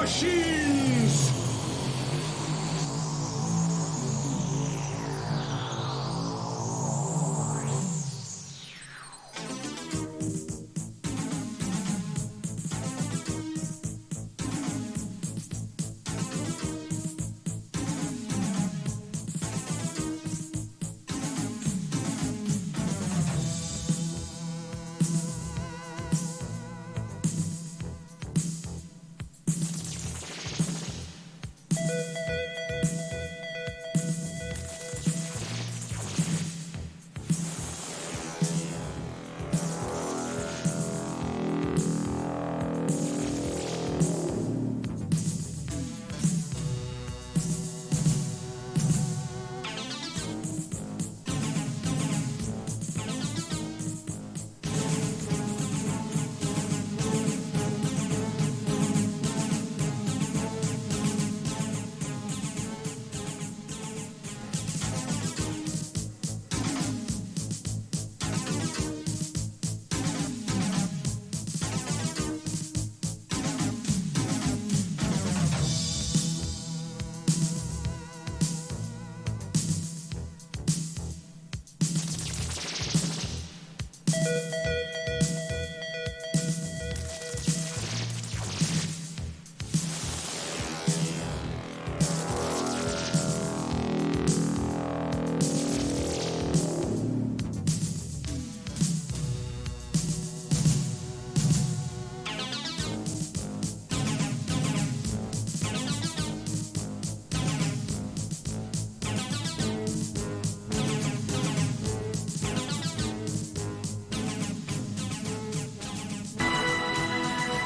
machines!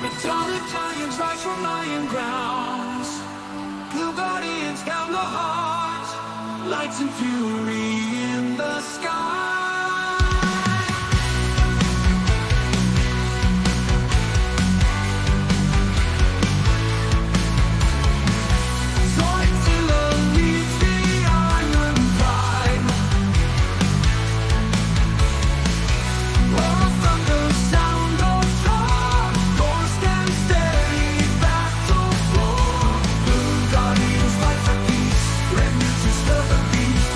Metallic giants rise from lion grounds. Blue guardians down the heart. Lights and fury in the sky. Zoids leads the iron pride. Roar of thunder, sound of war. Core stand steady, battle floor. Blue guardians fight for peace. Red muses stir the beast.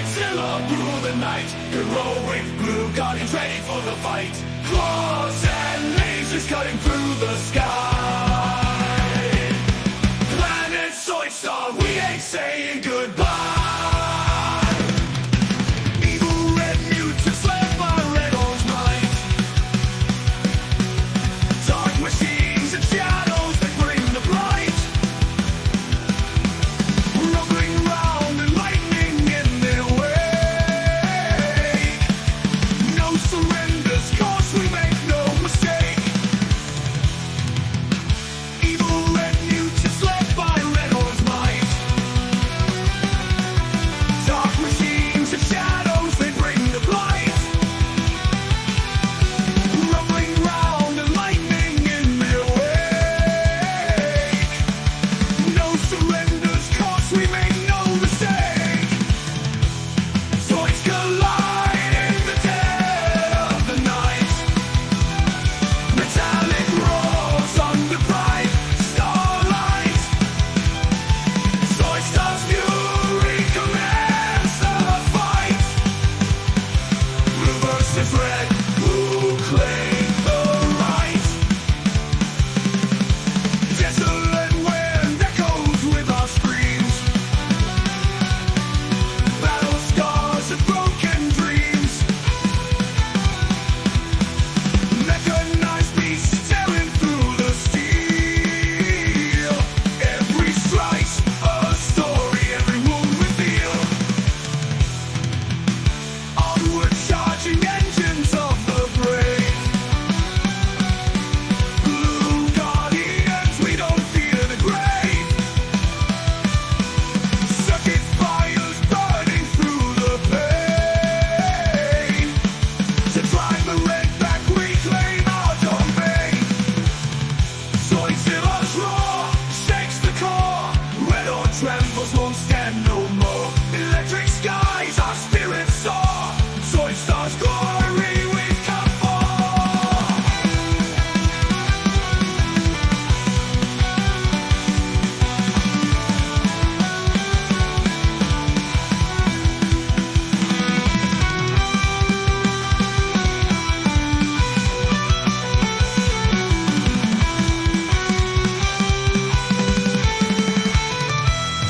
Zoidzilla rule the night. Heroic blue guardians ready for the fight. Claws and lasers cutting through the sky. Planet Zoidstar, we ain't saying goodbye. Evil red mutants led by red orange might. Dark machines and shadows that bring the blight. Rumbling round and lightning in their wake. No surrenders, cause we make no mistake. Evil red mutants led by red orange might. Dark machines and shadows, they bring the blight. Rumbling round and lightning in their wake. No surrenders, cause we make no mistake. Zoids collide in the dead of the night. Metallic roars under bright starlight. Zoidstar's fury commands the fight. Blue versus red, who claim the right? Desolate wind echoes with our screams. Battle scars and broken dreams. Mechanized beasts tearing through the steel. Every strike's a story, every wound reveal. Onward charging engines of the brave. Blue guardians, we don't fear the grave. Circuit fires burning through the pain. To drive the red back, reclaim our domain. Zoidzilla's roar shakes the core. Red or trembles won't stand no more. Electric skies, our spirits soar. Zoidstar's glory we've come for.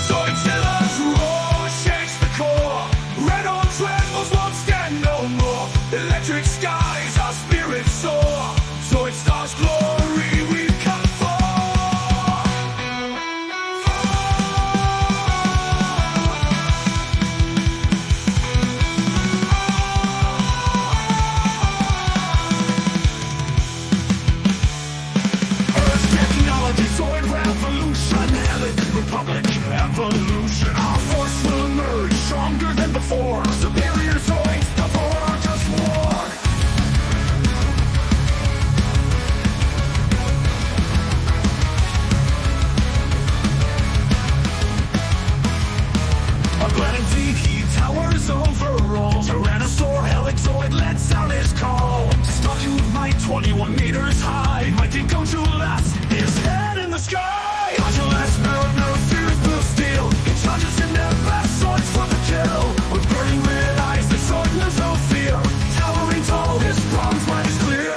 Zoidzilla's roar shakes the core. Red or trembles won't stand no more. Electric skies, our spirits soar. Zoidstar's glory we've come for. Earth technology, Zoid revolution, Helic republic evolution. Our force will emerge stronger than before. Superior Zoids before our just war. Atlantic heat towers overall. Tyrannosaur Helixoid lets out his call. Stalking with might 21 meters high. Mighty Gojulas, his head in the sky. Gojulas, mariner, fears blue steel. He charges in their best swords for the kill. With burning red eyes, the sword knows no fear. Towering tall, his bronze mind is clear.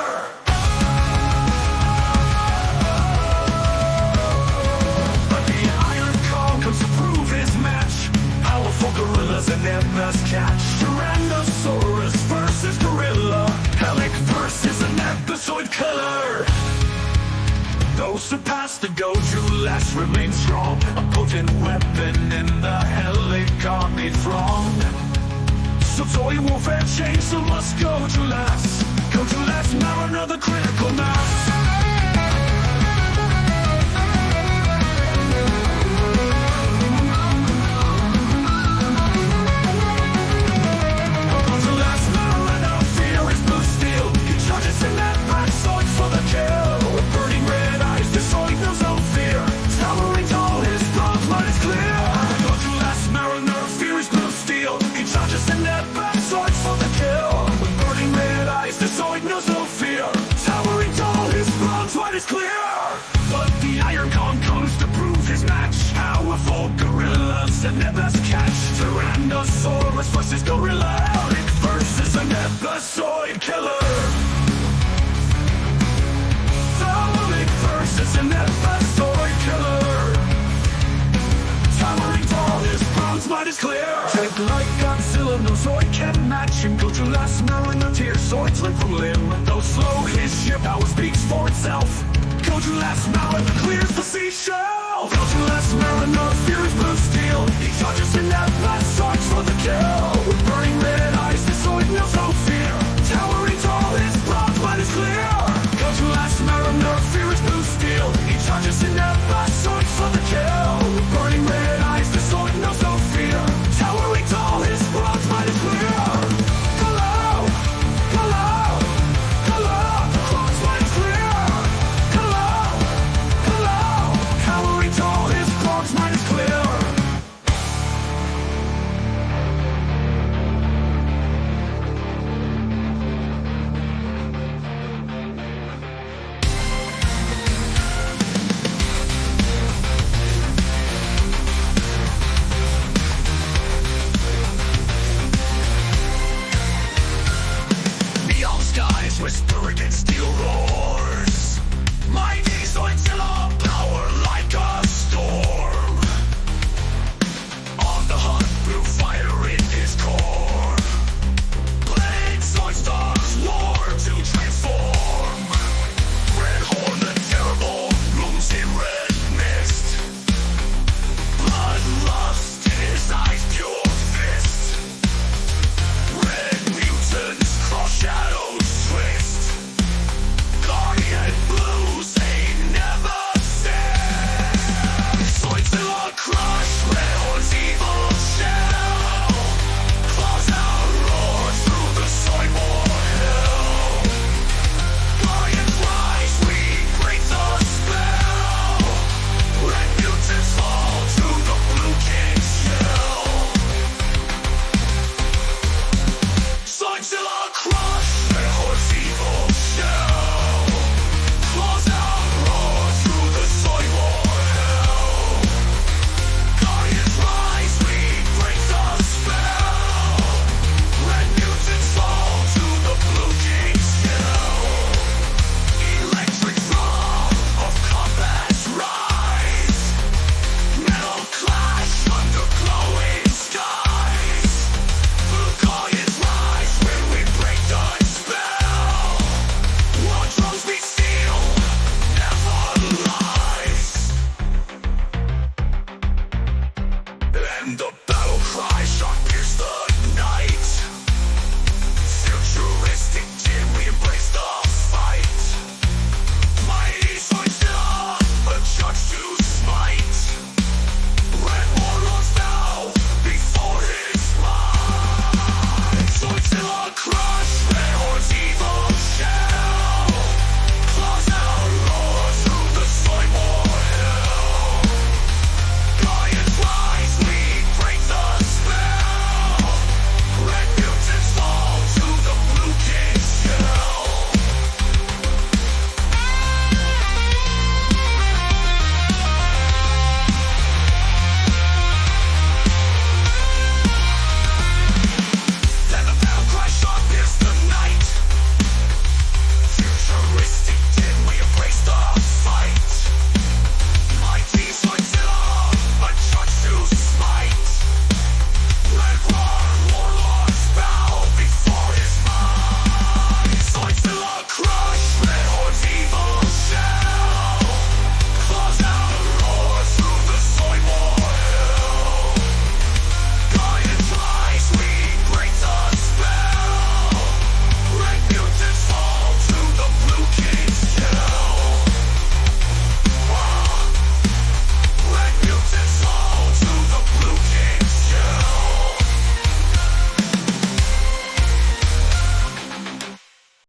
But the Iron Call comes to prove his match. Powerful gorillas and their best catch. Tyrannosaurus versus gorilla. Helic versus an episoid killer. Those who pass the Gojulas remain strong. A potent weapon in the Helic army throng. So toy warfare change, so must Gojulas. Gojulas mariner, the critical mass. Gojulas mariner, fear is blue steel. He charges in that back sword for the kill. With burning red eyes, the sword knows no fear. Towering tall, his bronze mind is clear. Gojulas mariner, fear is blue steel. He charges in that back sword for the kill. With burning red eyes, the sword knows no fear. Towering tall, his bronze Tyrannosaurus versus gorilla. Helic versus an epizoid killer. Helic versus an epizoid killer. Towering tall, his bronze might is clear. Shaped like Godzilla, no Zoid can match him. Gojulas now in the tier, Zoids limb from limb. Though slow, his sheer power speaks for itself. Gojulas now and clears the seashell. Gojulas now